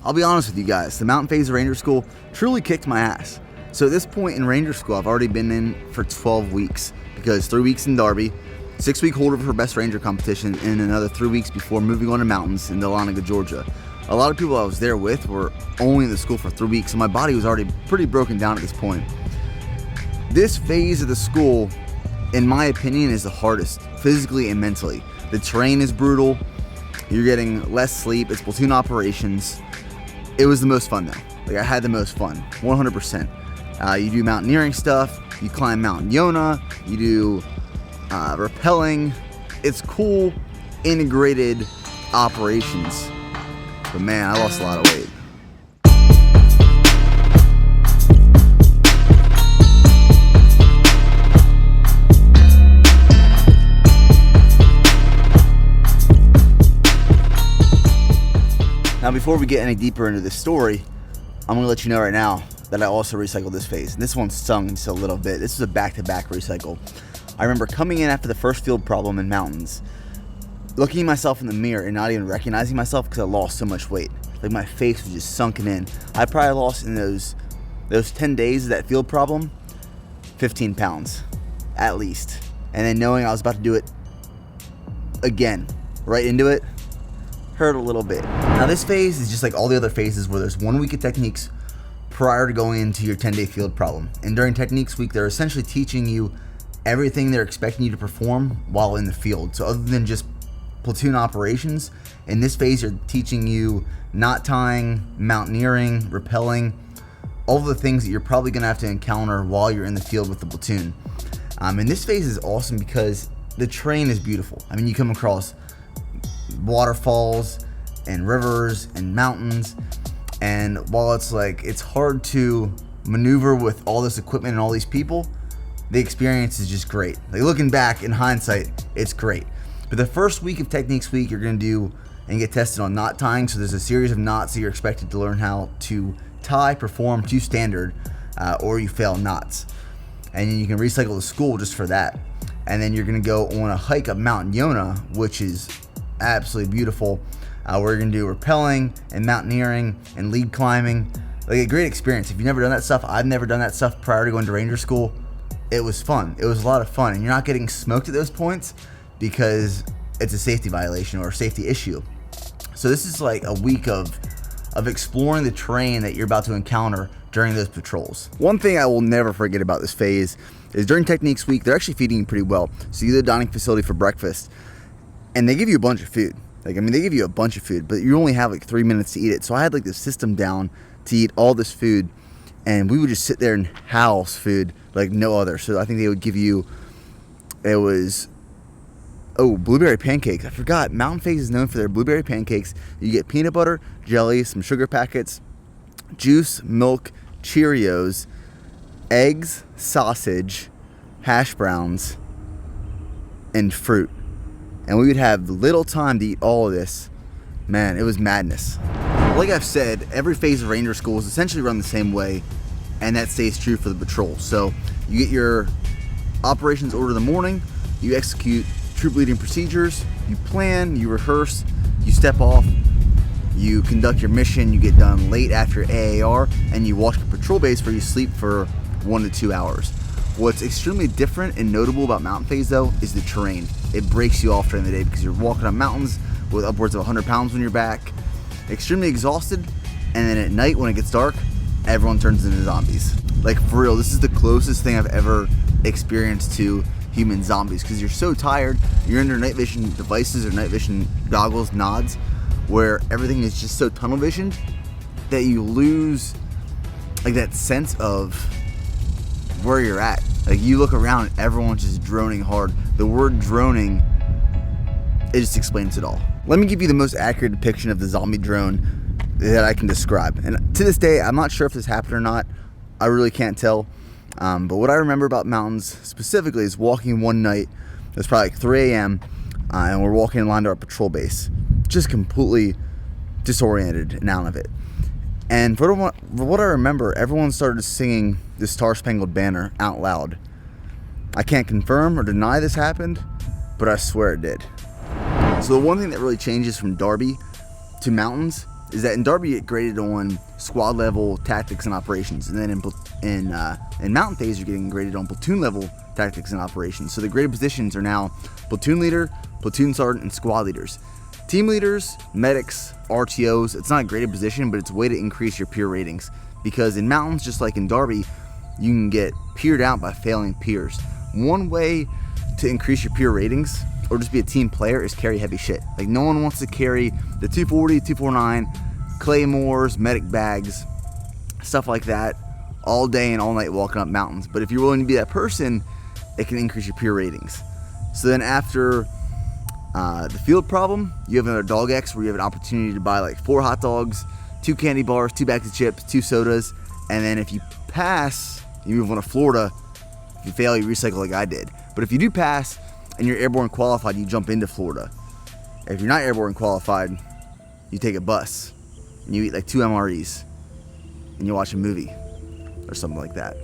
I'll be honest with you guys, the Mountain Phase Ranger School truly kicked my ass. So at this point in Ranger School, I've already been in for 12 weeks because 3 weeks in Darby, 6-week holdover for Best Ranger competition, and another 3 weeks before moving on to mountains in Dahlonega, Georgia. A lot of people I was there with were only in the school for 3 weeks, so my body was already pretty broken down at this point. This phase of the school, in my opinion, is the hardest, physically and mentally. The terrain is brutal, you're getting less sleep, it's platoon operations. It was the most fun though. Like, I had the most fun, 100%. You do mountaineering stuff, you climb Mount Yonah, you do rappelling. It's cool, integrated operations. But man, I lost a lot of weight. Now, before we get any deeper into this story, I'm going to let you know right now that I also recycled this phase. And this one stung just a little bit. This is a back-to-back recycle. I remember coming in after the first field problem in mountains, looking at myself in the mirror and not even recognizing myself because I lost so much weight. Like, my face was just sunken in. I probably lost in those 10 days of that field problem, 15 pounds, at least. And then knowing I was about to do it again, right into it, hurt a little bit. Now, this phase is just like all the other phases where there's 1 week of techniques prior to going into your 10-day field problem. And during techniques week, they're essentially teaching you everything they're expecting you to perform while in the field. So other than just platoon operations, in this phase, they're teaching you knot tying, mountaineering, rappelling, all of the things that you're probably gonna have to encounter while you're in the field with the platoon. And this phase is awesome because the terrain is beautiful. I mean, you come across waterfalls and rivers and mountains, and while it's hard to maneuver with all this equipment and all these people, the experience is just great. Like, looking back in hindsight, it's great. But the first week of techniques week, you're gonna do and get tested on knot tying. So there's a series of knots that you're expected to learn how to tie, perform to standard, or you fail knots. And then you can recycle the school just for that. And then you're gonna go on a hike up Mount Yonah, which is absolutely beautiful. We're gonna do rappelling and mountaineering and lead climbing. Like, a great experience. If you've never done that stuff, I've never done that stuff prior to going to Ranger School. It was fun. It was a lot of fun, and you're not getting smoked at those points because it's a safety violation or a safety issue. So this is like a week of exploring the terrain that you're about to encounter during those patrols. One thing I will never forget about this phase is during techniques week, they're actually feeding you pretty well. So you go to the dining facility for breakfast, and they give you a bunch of food. Like, I mean, they give you a bunch of food, but you only have like 3 minutes to eat it. So I had like this system down to eat all this food, and we would just sit there and house food like no other. So I think they would give you, blueberry pancakes. I forgot, Mountain Phase is known for their blueberry pancakes. You get peanut butter, jelly, some sugar packets, juice, milk, Cheerios, eggs, sausage, hash browns, and fruit. And we would have little time to eat all of this. Man, it was madness. Like I've said, every phase of Ranger School is essentially run the same way, and that stays true for the patrol. So you get your operations order in the morning, you execute troop leading procedures, you plan, you rehearse, you step off, you conduct your mission, you get done late after AAR, and you walk to patrol base where you sleep for 1 to 2 hours. What's extremely different and notable about Mountain Phase though is the terrain. It breaks you off during the day because you're walking on mountains with upwards of 100 pounds on your back, extremely exhausted, and then at night when it gets dark, everyone turns into zombies. Like, for real, this is the closest thing I've ever experienced to human zombies because you're so tired, you're under night vision devices or night vision goggles, nods, where everything is just so tunnel visioned that you lose like that sense of where you're at. Like, you look around and everyone's just droning hard. The word droning, it just explains it all. Let me give you the most accurate depiction of the zombie drone that I can describe. And to this day, I'm not sure if this happened or not. I really can't tell. But what I remember about mountains specifically is walking one night. It was probably like 3 a.m. And we're walking in line to our patrol base, just completely disoriented and out of it. And for what I remember, everyone started singing the Star Spangled Banner out loud. I can't confirm or deny this happened, but I swear it did. So the one thing that really changes from Darby to mountains is that in Derby you get graded on squad level tactics and operations, and then in Mountain Phase you're getting graded on platoon level tactics and operations. So the graded positions are now platoon leader, platoon sergeant, and squad leaders. Team leaders, medics, RTOs, it's not a graded position, but it's a way to increase your peer ratings, because in Mountains, just like in Derby, you can get peered out by failing peers. One way to increase your peer ratings or just be a team player is carry heavy shit. Like, no one wants to carry the 240, 249, claymores, medic bags, stuff like that all day and all night walking up mountains. But if you're willing to be that person, it can increase your peer ratings. So then after the field problem, you have another Dog X where you have an opportunity to buy like 4 hot dogs, 2 candy bars, 2 bags of chips, 2 sodas, and then if you pass, you move on to Florida. If you fail, you recycle like I did. But if you do pass and you're airborne qualified, you jump into Florida. If you're not airborne qualified, you take a bus and you eat like 2 MREs and you watch a movie or something like that.